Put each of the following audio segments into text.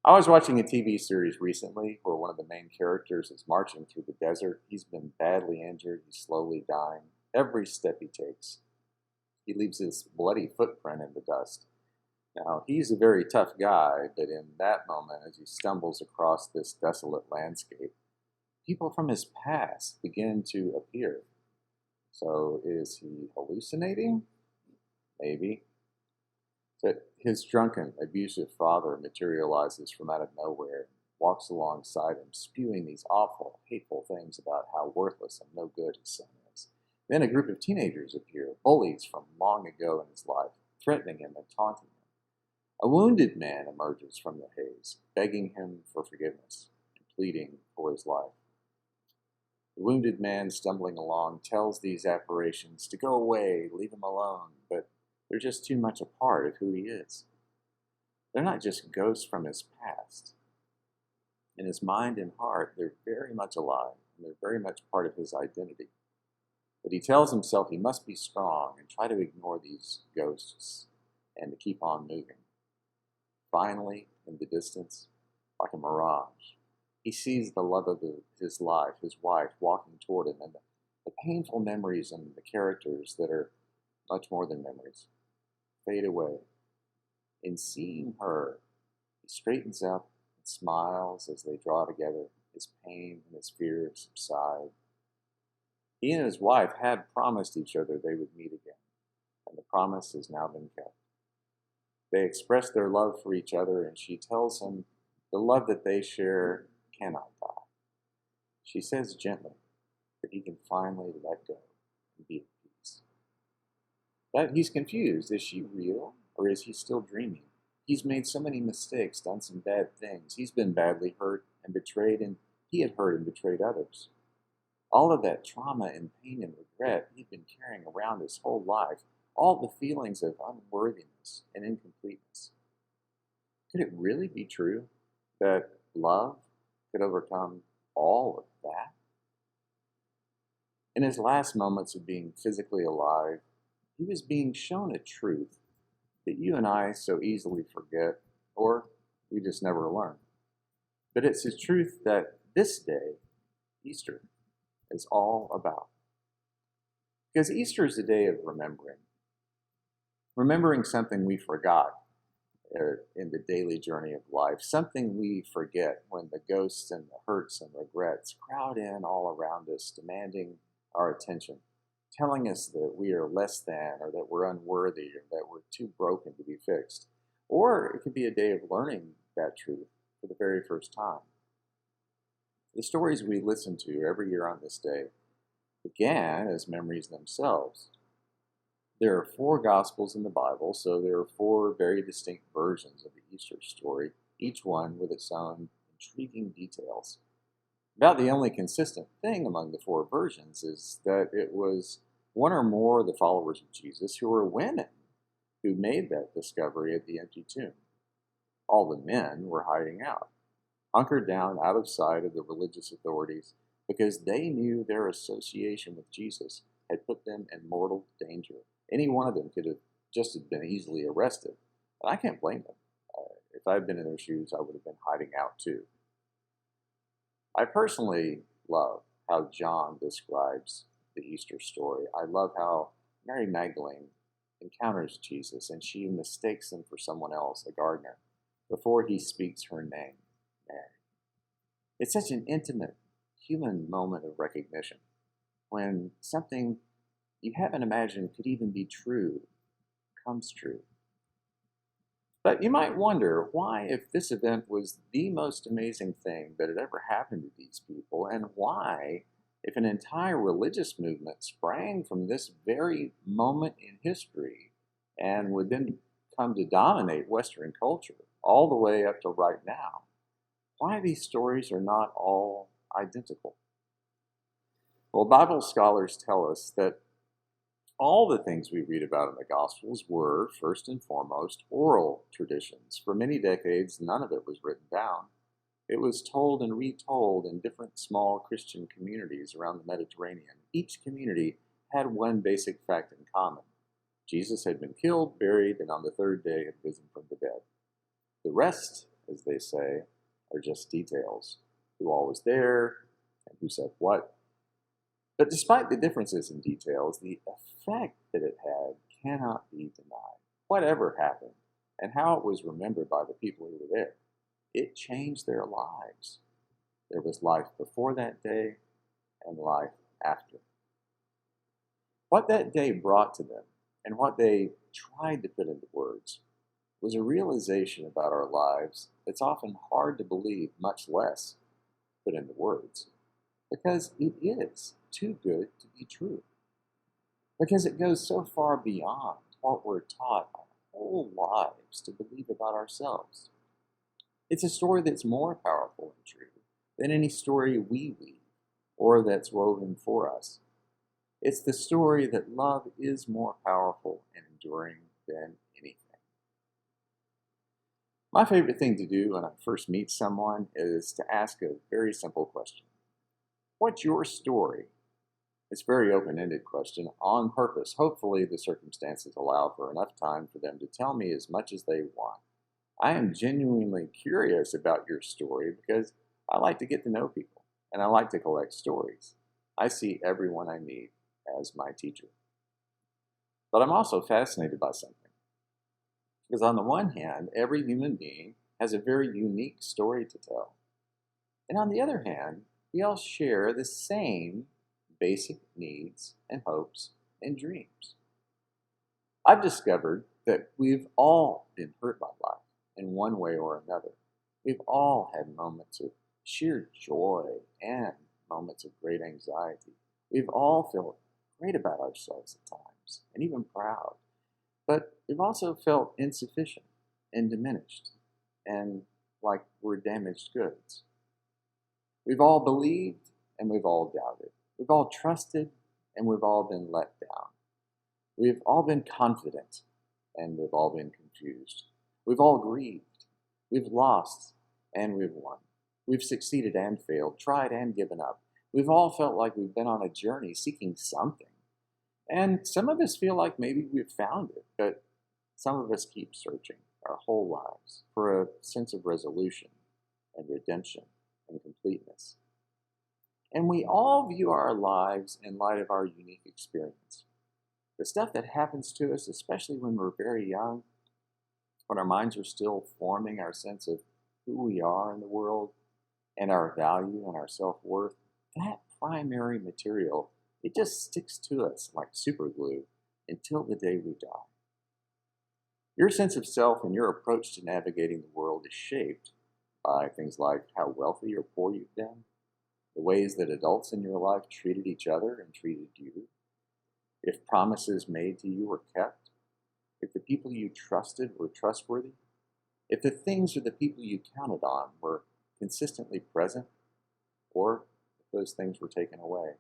I was watching a TV series recently where one of the main characters is marching through the desert. He's been badly injured. He's slowly dying. Every step he takes, he leaves this bloody footprint in the dust. Now, he's a very tough guy, but in that moment, as he stumbles across this desolate landscape, people from his past begin to appear. So is he hallucinating? Maybe. But his drunken, abusive father materializes from out of nowhere and walks alongside him, spewing these awful, hateful things about how worthless and no good his son is. Then a group of teenagers appear, bullies from long ago in his life, threatening him and taunting him. A wounded man emerges from the haze, begging him for forgiveness and pleading for his life. The wounded man stumbling along tells these apparitions to go away, leave him alone, but they're just too much a part of who he is. They're not just ghosts from his past. In his mind and heart, they're very much alive, and they're very much part of his identity. But he tells himself he must be strong and try to ignore these ghosts and to keep on moving. Finally, in the distance, like a mirage, he sees the love of his life, his wife, walking toward him, and the painful memories and the characters that are much more than memories fade away. In seeing her, he straightens up and smiles as they draw together. His pain and his fear subside. He and his wife had promised each other they would meet again, and the promise has now been kept. They express their love for each other, and she tells him the love that they share cannot die. She says gently that he can finally let go and be at peace. But he's confused. Is she real, or is he still dreaming? He's made so many mistakes, done some bad things. He's been badly hurt and betrayed, and he had hurt and betrayed others. All of that trauma and pain and regret he'd been carrying around his whole life, all the feelings of unworthiness and incompleteness. Could it really be true that love could overcome all of that? In his last moments of being physically alive, he was being shown a truth that you and I so easily forget, or we just never learn. But it's a truth that this day, Easter, is all about. Because Easter is a day of remembering something we forgot in the daily journey of life, something we forget when the ghosts and the hurts and regrets crowd in all around us, demanding our attention, telling us that we are less than, or that we're unworthy, or that we're too broken to be fixed. Or it could be a day of learning that truth for the very first time. The stories we listen to every year on this day began as memories themselves. There are 4 Gospels in the Bible, so there are 4 very distinct versions of the Easter story, each one with its own intriguing details. About the only consistent thing among the 4 versions is that it was one or more of the followers of Jesus who were women who made that discovery at the empty tomb. All the men were hiding out, hunkered down out of sight of the religious authorities, because they knew their association with Jesus had put them in mortal danger. Any one of them could have just been easily arrested, and I can't blame them. If I'd been in their shoes, I would have been hiding out too. I personally love how John describes the Easter story. I love how Mary Magdalene encounters Jesus, and she mistakes him for someone else, a gardener, before he speaks her name, Mary. It's such an intimate, human moment of recognition when something you haven't imagined could even be true comes true. But you might wonder why, if this event was the most amazing thing that had ever happened to these people, and why, if an entire religious movement sprang from this very moment in history and would then come to dominate Western culture all the way up to right now, why these stories are not all identical. Well, Bible scholars tell us that all the things we read about in the Gospels were, first and foremost, oral traditions. For many decades, none of it was written down. It was told and retold in different small Christian communities around the Mediterranean. Each community had one basic fact in common. Jesus had been killed, buried, and on the 3rd day had risen from the dead. The rest as they say, are just details. Who all was there and who said what. But despite the differences in details, the effect that it had cannot be denied. Whatever happened and how it was remembered by the people who were there, it changed their lives. There was life before that day and life after. What that day brought to them and what they tried to put into words was a realization about our lives that's often hard to believe, much less put into words, because it is too good to be true, because it goes so far beyond what we're taught our whole lives to believe about ourselves. It's a story that's more powerful and true than any story we weave or that's woven for us. It's the story that love is more powerful and enduring than anything. My favorite thing to do when I first meet someone is to ask a very simple question. What's your story? It's a very open-ended question on purpose. Hopefully the circumstances allow for enough time for them to tell me as much as they want. I am genuinely curious about your story because I like to get to know people and I like to collect stories. I see everyone I meet as my teacher. But I'm also fascinated by something. Because on the one hand, every human being has a very unique story to tell. And on the other hand, we all share the same basic needs and hopes and dreams. I've discovered that we've all been hurt by life in one way or another. We've all had moments of sheer joy and moments of great anxiety. We've all felt great about ourselves at times and even proud. But we've also felt insufficient and diminished and like we're damaged goods. We've all believed and we've all doubted. We've all trusted and we've all been let down. We've all been confident and we've all been confused. We've all grieved. We've lost and we've won. We've succeeded and failed, tried and given up. We've all felt like we've been on a journey seeking something. And some of us feel like maybe we've found it, but some of us keep searching our whole lives for a sense of resolution and redemption and completeness. And we all view our lives in light of our unique experience. The stuff that happens to us, especially when we're very young, when our minds are still forming our sense of who we are in the world and our value and our self-worth, that primary material, it just sticks to us like super glue until the day we die. Your sense of self and your approach to navigating the world is shaped by things like how wealthy or poor you've been, the ways that adults in your life treated each other and treated you, if promises made to you were kept, if the people you trusted were trustworthy, if the things or the people you counted on were consistently present, or if those things were taken away.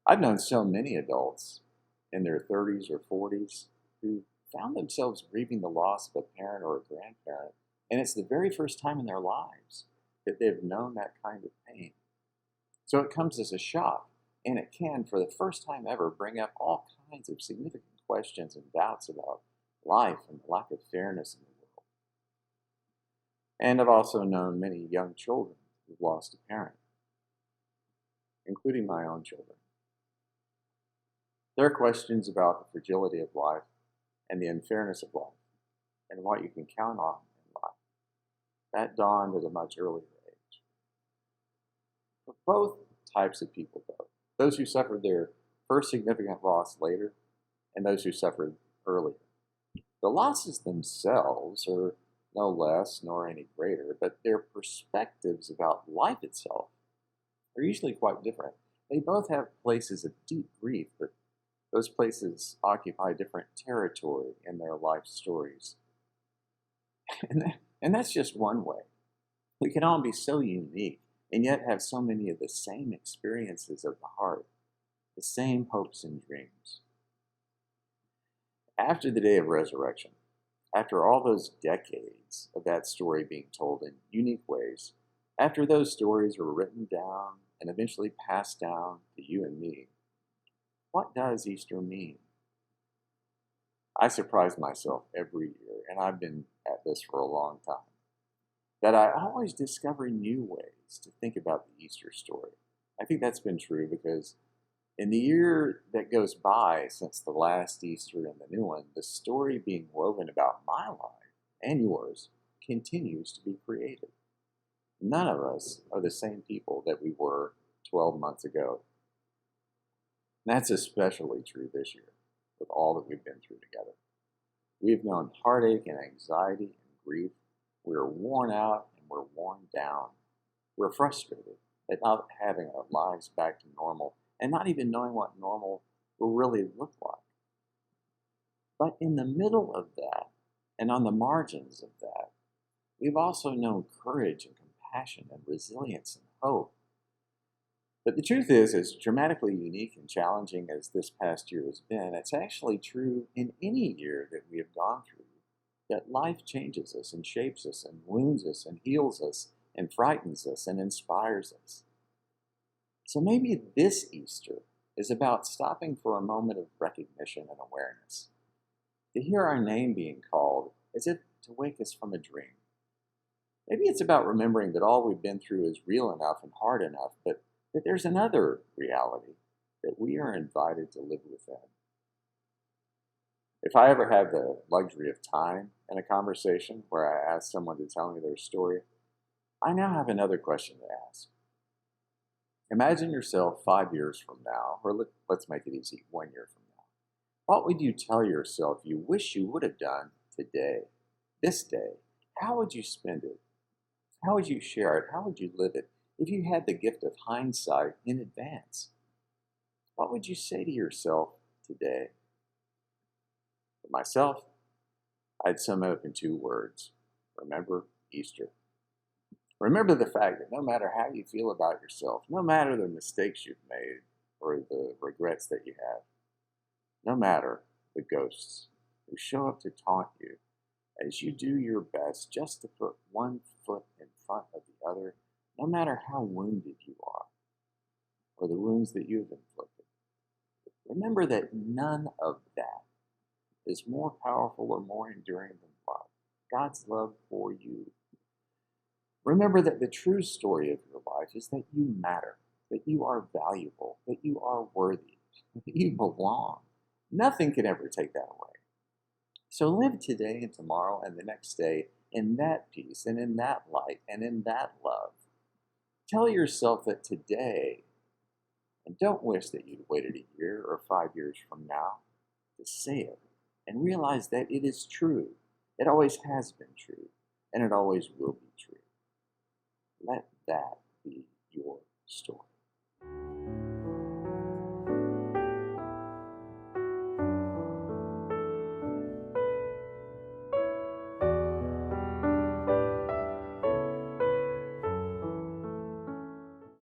I've known so many adults in their 30s or 40s who found themselves grieving the loss of a parent or a grandparent, and it's the very first time in their lives that they've known that kind of pain. So it comes as a shock, and it can, for the first time ever, bring up all kinds of significant questions and doubts about life and the lack of fairness in the world. And I've also known many young children who've lost a parent, including my own children. There are questions about the fragility of life and the unfairness of life and what you can count on in life. That dawned at a much earlier age. For both types of people, though, those who suffered their first significant loss later and those who suffered earlier, the losses themselves are no less nor any greater, but their perspectives about life itself are usually quite different. They both have places of deep grief, but those places occupy different territory in their life stories. And that's just one way. We can all be so unique and yet have so many of the same experiences of the heart, the same hopes and dreams. After the day of resurrection, after all those decades of that story being told in unique ways, after those stories were written down and eventually passed down to you and me, what does Easter mean? I surprise myself every year, and I've been at this for a long time. that I always discover new ways to think about the Easter story. I think that's been true because in the year that goes by since the last Easter and the new one, the story being woven about my life and yours continues to be created. None of us are the same people that we were 12 months ago. And that's especially true this year with all that we've been through together. We've known heartache and anxiety and grief. We're worn out and we're worn down. We're frustrated at not having our lives back to normal and not even knowing what normal will really look like. But in the middle of that and on the margins of that, we've also known courage and compassion and resilience and hope. But the truth is, as dramatically unique and challenging as this past year has been, it's actually true in any year that we have gone through, that life changes us and shapes us and wounds us and heals us and frightens us and inspires us. So maybe this Easter is about stopping for a moment of recognition and awareness, to hear our name being called as if to wake us from a dream. Maybe it's about remembering that all we've been through is real enough and hard enough, but that there's another reality that we are invited to live within. If I ever have the luxury of time in a conversation where I ask someone to tell me their story, I now have another question to ask. Imagine yourself 5 years from now, or let's make it easy, 1 year from now. What would you tell yourself you wish you would have done today, this day? How would you spend it? How would you share it? How would you live it if you had the gift of hindsight in advance? What would you say to yourself today? For myself, I'd sum it up in 2 words. Remember Easter. Remember the fact that no matter how you feel about yourself, no matter the mistakes you've made or the regrets that you have, no matter the ghosts who show up to taunt you as you do your best just to put one foot in front of the other, no matter how wounded you are or the wounds that you've inflicted, remember that none of that is more powerful or more enduring than love, God's love for you. Remember that the true story of your life is that you matter, that you are valuable, that you are worthy, that you belong. Nothing can ever take that away. So live today and tomorrow and the next day in that peace and in that light and in that love. Tell yourself that today, and don't wish that you'd waited a year or 5 years from now to say it, and realize that it is true. It always has been true, and it always will be true. Let that be your story.